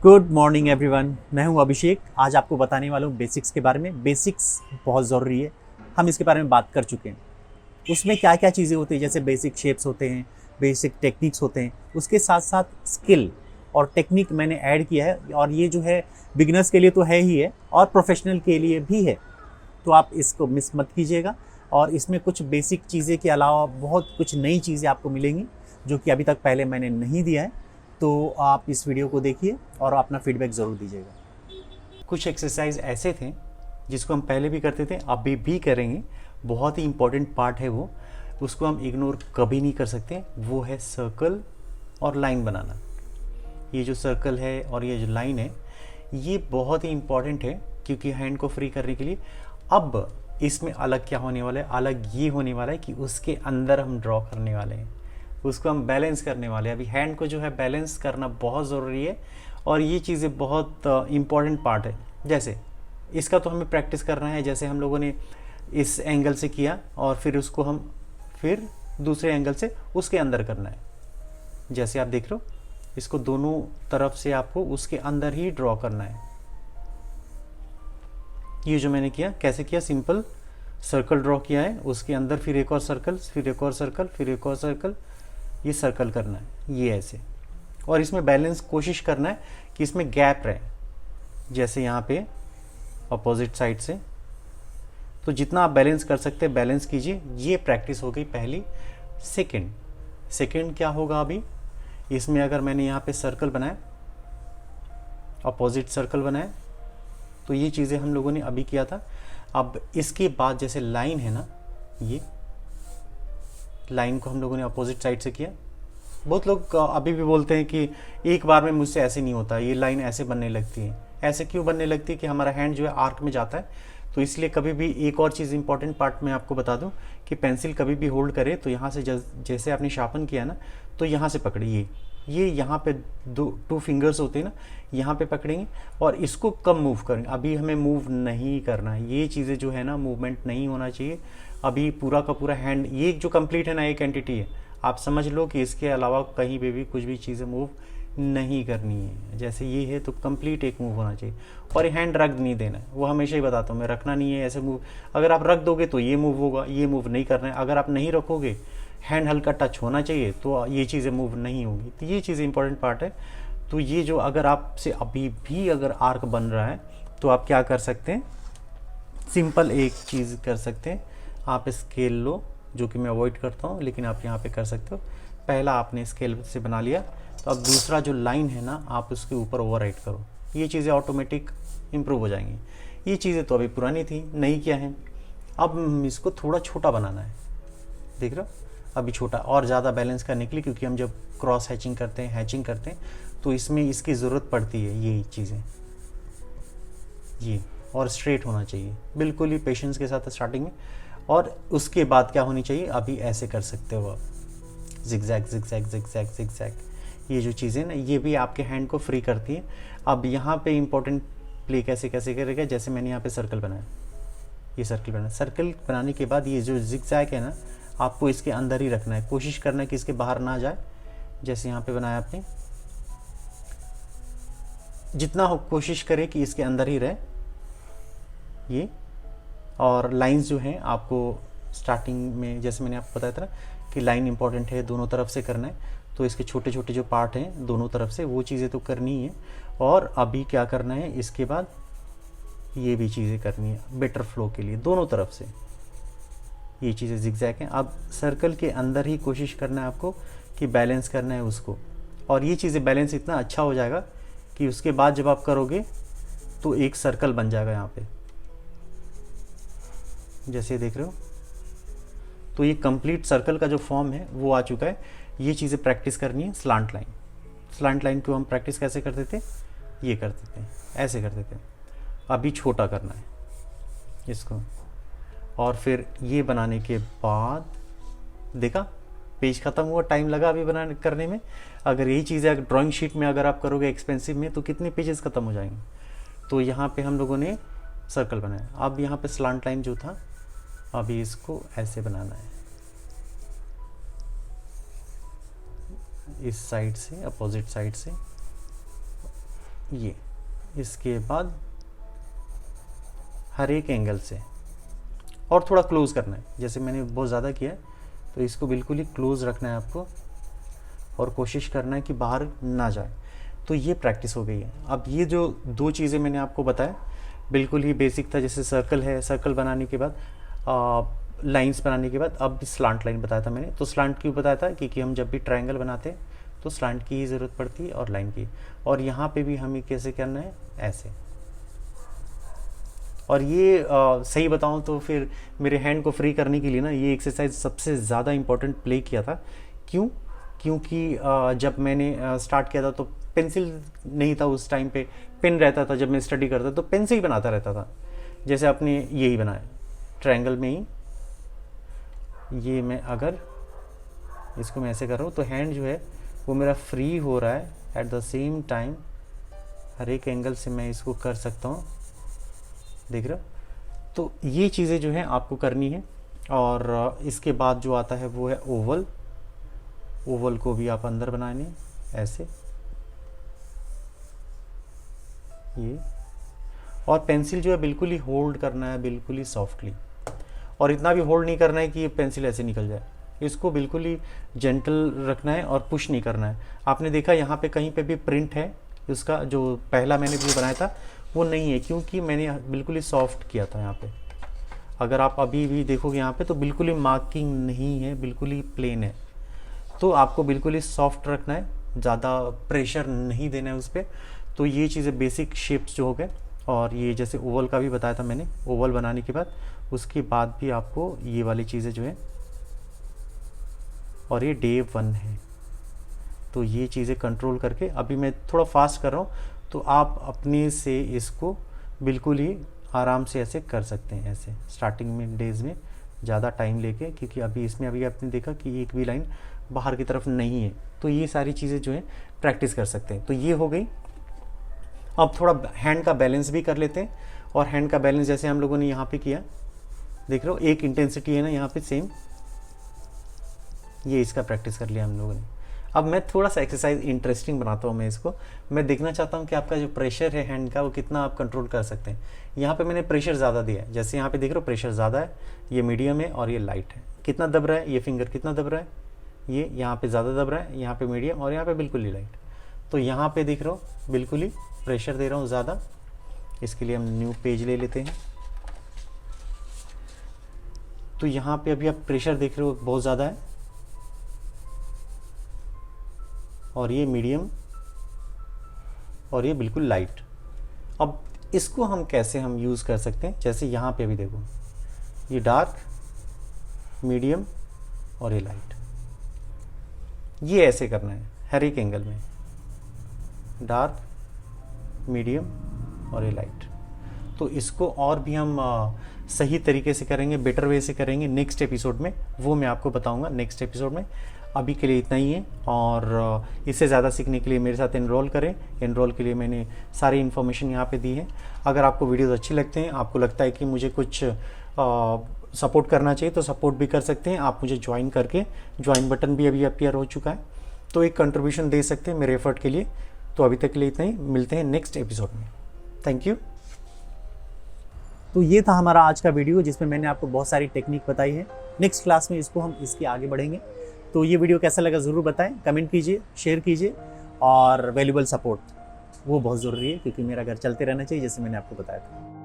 Good morning everyone, मैं हूं अभिषेक। आज आपको बताने वाला हूं बेसिक्स के बारे में। बेसिक्स बहुत ज़रूरी है, हम इसके बारे में बात कर चुके हैं। उसमें क्या क्या चीज़ें होती हैं, जैसे बेसिक शेप्स होते हैं, बेसिक टेक्निक्स होते हैं, उसके साथ साथ स्किल और टेक्निक मैंने ऐड किया है। और ये जो है बिगिनर्स के लिए तो है ही है और प्रोफेशनल के लिए भी है, तो आप इसको मिस मत कीजिएगा। और इसमें कुछ बेसिक चीज़ें के अलावा बहुत कुछ नई चीज़ें आपको मिलेंगी जो कि अभी तक पहले मैंने नहीं दिया है। तो आप इस वीडियो को देखिए और अपना फीडबैक ज़रूर दीजिएगा। कुछ एक्सरसाइज ऐसे थे जिसको हम पहले भी करते थे, अभी भी करेंगे। बहुत ही इम्पोर्टेंट पार्ट है वो, उसको हम इग्नोर कभी नहीं कर सकते। वो है सर्कल और लाइन बनाना। ये जो सर्कल है और ये जो लाइन है, ये बहुत ही इम्पॉर्टेंट है क्योंकि हैंड को फ्री करने के लिए। अब इसमें अलग क्या होने वाला है, अलग ये होने वाला है कि उसके अंदर हम ड्रॉ करने वाले हैं, उसको हम बैलेंस करने वाले हैं। अभी हैंड को जो है बैलेंस करना बहुत ज़रूरी है और ये चीज़ें बहुत इम्पॉर्टेंट पार्ट है। जैसे इसका तो हमें प्रैक्टिस करना है, जैसे हम लोगों ने इस एंगल से किया और फिर उसको हम फिर दूसरे एंगल से उसके अंदर करना है। जैसे आप देख रहे हो, इसको दोनों तरफ से आपको उसके अंदर ही ड्रॉ करना है। ये जो मैंने किया, कैसे किया, सिंपल सर्कल ड्रॉ किया है, उसके अंदर फिर एक और सर्कल, फिर एक और सर्कल, फिर एक और सर्कल, ये सर्कल करना है, ये ऐसे। और इसमें बैलेंस कोशिश करना है कि इसमें गैप रहे, जैसे यहाँ पे अपोजिट साइड से। तो जितना आप बैलेंस कर सकते हैं बैलेंस कीजिए। ये प्रैक्टिस हो गई पहली। सेकंड क्या होगा, अभी इसमें अगर मैंने यहाँ पे सर्कल बनाया, अपोजिट सर्कल बनाया, तो ये चीज़ें हम लोगों ने अभी किया था। अब इसके बाद जैसे लाइन है ना, ये लाइन को हम लोगों ने अपोजिट साइड से किया। बहुत लोग अभी भी बोलते हैं कि एक बार में मुझसे ऐसे नहीं होता, ये लाइन ऐसे बनने लगती है। ऐसे क्यों बनने लगती है कि हमारा हैंड जो है आर्क में जाता है। तो इसलिए कभी भी एक और चीज़ इंपॉर्टेंट पार्ट में आपको बता दूं कि पेंसिल कभी भी होल्ड करे तो यहाँ से जैसे आपने शार्पन किया ना, तो यहाँ से पकड़िए। ये यहाँ पे टू फिंगर्स होते हैं ना, यहाँ पे पकड़ेंगे और इसको कम मूव करेंगे। अभी हमें मूव नहीं करना है, ये चीज़ें जो है ना, मूवमेंट नहीं होना चाहिए। अभी पूरा का पूरा हैंड ये जो कंप्लीट है ना, एक एंटिटी है। आप समझ लो कि इसके अलावा कहीं पे भी कुछ भी चीज़ें मूव नहीं करनी है। जैसे ये है तो कंप्लीट एक मूव होना चाहिए। और हैंड रख नहीं देना है, वो हमेशा ही बताता हूँ मैं, रखना नहीं है ऐसे मूव। अगर आप रख दोगे तो ये मूव होगा, ये मूव नहीं करना है। अगर आप नहीं रखोगे, हैंड हल्का टच होना चाहिए, तो ये चीज़ें मूव नहीं होगी। तो ये चीज़ इंपॉर्टेंट पार्ट है। तो ये जो अगर आपसे अभी भी अगर आर्क बन रहा है तो आप क्या कर सकते हैं, सिंपल एक चीज़ कर सकते हैं। आप स्केल लो, जो कि मैं अवॉइड करता हूँ, लेकिन आप यहाँ पे कर सकते हो। पहला आपने स्केल से बना लिया, तो अब दूसरा जो लाइन है ना, आप उसके ऊपर ओवरराइट करो। ये चीज़ें ऑटोमेटिक इम्प्रूव हो जाएंगी। ये चीज़ें तो अभी पुरानी थी, नहीं किया है। अब इसको थोड़ा छोटा बनाना है, देख रहे हो, अभी छोटा और ज़्यादा बैलेंस करने के लिए, क्योंकि हम जब क्रॉस हैचिंग करते हैं, हैचिंग करते हैं, तो इसमें इसकी ज़रूरत पड़ती है। ये चीज़ें ये और स्ट्रेट होना चाहिए बिल्कुल ही पेशेंस के साथ स्टार्टिंग में। और उसके बाद क्या होनी चाहिए, अभी ऐसे कर सकते हो आप, जिगजैग जिगजैग जिगजैग जिगजैग। ये जो चीज़ें ना, ये भी आपके हैंड को फ्री करती है। अब यहाँ पे इंपॉर्टेंट प्ले कैसे कैसे करेगा, जैसे मैंने यहाँ पे सर्कल बनाया, ये सर्कल बनाया। सर्कल बनाने के बाद ये जो जिगजैग है ना, आपको इसके अंदर ही रखना है। कोशिश करना है कि इसके बाहर ना जाए। जैसे यहाँ पे बनाया आपने, जितना हो कोशिश करें कि इसके अंदर ही रहे ये। और लाइंस जो हैं आपको स्टार्टिंग में, जैसे मैंने आपको बताया था कि लाइन इंपॉर्टेंट है, दोनों तरफ से करना है। तो इसके छोटे छोटे जो पार्ट हैं दोनों तरफ से, वो चीज़ें तो करनी ही है। और अभी क्या करना है, इसके बाद ये भी चीज़ें करनी है बेटर फ्लो के लिए, दोनों तरफ से ये चीज़ें जिगजैग हैं। अब सर्कल के अंदर ही कोशिश करना है आपको कि बैलेंस करना है उसको। और ये चीज़ें बैलेंस इतना अच्छा हो जाएगा कि उसके बाद जब आप करोगे तो एक सर्कल बन जाएगा यहाँ पे, जैसे देख रहे हो। तो ये कंप्लीट सर्कल का जो फॉर्म है वो आ चुका है। ये चीज़ें प्रैक्टिस करनी है। स्लांट लाइन, स्लांट लाइन को हम प्रैक्टिस कैसे करते थे, ये करते थे, ऐसे करते थे। अभी छोटा करना है इसको। और फिर ये बनाने के बाद देखा, पेज ख़त्म हुआ, टाइम लगा अभी बनाने करने में। अगर यही चीज़ें अगर ड्राइंग शीट में अगर आप करोगे एक्सपेंसिव में, तो कितने पेजेस ख़त्म हो जाएंगे। तो यहाँ पे हम लोगों ने सर्कल बनाया। अब यहाँ पे स्लांट लाइन जो था, अभी इसको ऐसे बनाना है, इस साइड से, अपोजिट साइड से ये इसके बाद हर एक एंगल से, और थोड़ा क्लोज करना है, जैसे मैंने बहुत ज़्यादा किया है तो इसको बिल्कुल ही क्लोज रखना है आपको और कोशिश करना है कि बाहर ना जाए। तो ये प्रैक्टिस हो गई है। अब ये जो दो चीज़ें मैंने आपको बताया बिल्कुल ही बेसिक था, जैसे सर्कल है, सर्कल बनाने के बाद लाइंस बनाने के बाद अब स्लांट लाइन बताया था मैंने। तो स्लांट क्यों बताया था, क्योंकि हम जब भी ट्रायंगल बनाते हैं तो स्लांट की ही ज़रूरत पड़ती है और लाइन की। और यहाँ पे भी हमें कैसे करना है, ऐसे। और ये सही बताऊँ तो फिर मेरे हैंड को फ्री करने के लिए ना ये एक्सरसाइज सबसे ज़्यादा इम्पोर्टेंट प्ले किया था। क्यों? क्योंकि जब मैंने स्टार्ट किया था तो पेंसिल नहीं था उस टाइम पे, पेन रहता था। जब मैं स्टडी करता तो पेन से ही बनाता रहता था, जैसे आपने यही बनाया ट्रायंगल में ही। ये मैं अगर इसको मैं ऐसे कर रहा हूँ तो हैंड जो है वो मेरा फ्री हो रहा है। एट द सेम टाइम हर एक एंगल से मैं इसको कर सकता हूँ, देख रहे हो। तो ये चीज़ें जो हैं आपको करनी है। और इसके बाद जो आता है वो है ओवल। ओवल को भी आप अंदर बनाने ऐसे, ये। और पेंसिल जो है बिल्कुल ही होल्ड करना है, बिल्कुल ही सॉफ्टली, और इतना भी होल्ड नहीं करना है कि ये पेंसिल ऐसे निकल जाए। इसको बिल्कुल ही जेंटल रखना है और पुश नहीं करना है। आपने देखा यहाँ पे कहीं पे भी प्रिंट है उसका, जो पहला मैंने भी बनाया था वो नहीं है, क्योंकि मैंने बिल्कुल ही सॉफ्ट किया था यहाँ पे। अगर आप अभी भी देखोगे यहाँ पे तो बिल्कुल ही मार्किंग नहीं है, बिल्कुल ही प्लेन है। तो आपको बिल्कुल ही सॉफ्ट रखना है, ज़्यादा प्रेशर नहीं देना है उस पर। तो ये चीज़ें बेसिक शेप्स जो हो गए। और ये जैसे ओवल का भी बताया था मैंने, ओवल बनाने के बाद उसके बाद भी आपको ये वाली चीज़ें जो है, और ये डे 1 है। तो ये चीज़ें कंट्रोल करके, अभी मैं थोड़ा फास्ट कर रहा हूँ तो आप अपने से इसको बिल्कुल ही आराम से ऐसे कर सकते हैं। ऐसे स्टार्टिंग में डेज में ज़्यादा टाइम लेके, क्योंकि अभी इसमें अभी आपने देखा कि एक भी लाइन बाहर की तरफ नहीं है। तो ये सारी चीज़ें जो है प्रैक्टिस कर सकते हैं। तो ये हो गई। अब थोड़ा हैंड का बैलेंस भी कर लेते हैं। और हैंड का बैलेंस जैसे हम लोगों ने यहाँ पे किया, देख रहे हो एक इंटेंसिटी है ना यहाँ पे सेम, ये इसका प्रैक्टिस कर लिया हम लोगों ने। अब मैं थोड़ा सा एक्सरसाइज इंटरेस्टिंग बनाता हूँ मैं इसको। मैं देखना चाहता हूँ कि आपका जो प्रेशर है हैंड का वो कितना आप कंट्रोल कर सकते हैं। यहाँ पे मैंने प्रेशर ज़्यादा दिया है, जैसे यहाँ पे देख रहे हो प्रेशर ज़्यादा है, ये मीडियम है और ये लाइट है। कितना दब रहा है ये फिंगर, कितना दब रहा है, ये यहाँ पे ज़्यादा दब रहा है, यहाँ पे मीडियम और यहाँ पे बिल्कुल ही लाइट। तो यहाँ पे देख रहे हो बिल्कुल ही प्रेशर दे रहा हूँ ज़्यादा। इसके लिए हम न्यू पेज ले लेते हैं। तो यहाँ पे अभी आप प्रेशर देख रहे हो बहुत ज़्यादा है, और ये मीडियम और ये बिल्कुल लाइट। अब इसको हम कैसे हम यूज़ कर सकते हैं, जैसे यहाँ पे अभी देखो ये डार्क, मीडियम और ये लाइट। ये ऐसे करना है हर एक एंगल में, डार्क, मीडियम और ये लाइट। तो इसको और भी हम सही तरीके से करेंगे, बेटर वे से करेंगे नेक्स्ट एपिसोड में, वो मैं आपको बताऊंगा नेक्स्ट एपिसोड में। अभी के लिए इतना ही है। और इससे ज़्यादा सीखने के लिए मेरे साथ एनरोल करें। एनरोल के लिए मैंने सारी इन्फॉर्मेशन यहाँ पे दी है। अगर आपको वीडियोज़ अच्छे लगते हैं, आपको लगता है कि मुझे कुछ सपोर्ट करना चाहिए तो सपोर्ट भी कर सकते हैं आप मुझे ज्वाइन करके। ज्वाइन बटन भी अभी अपीयर हो चुका है, तो एक कंट्रीब्यूशन दे सकते हैं मेरे एफर्ट के लिए। तो अभी तक के लिए इतना ही, मिलते हैं नेक्स्ट एपिसोड में। Thank you. तो ये था हमारा आज का वीडियो, जिसमें मैंने आपको बहुत सारी टेक्निक बताई है। नेक्स्ट क्लास में इसको हम इसके आगे बढ़ेंगे। तो ये वीडियो कैसा लगा ज़रूर बताएं, कमेंट कीजिए, शेयर कीजिए, और वैल्यूबल सपोर्ट वो बहुत ज़रूरी है, क्योंकि मेरा घर चलते रहना चाहिए, जैसे मैंने आपको बताया था।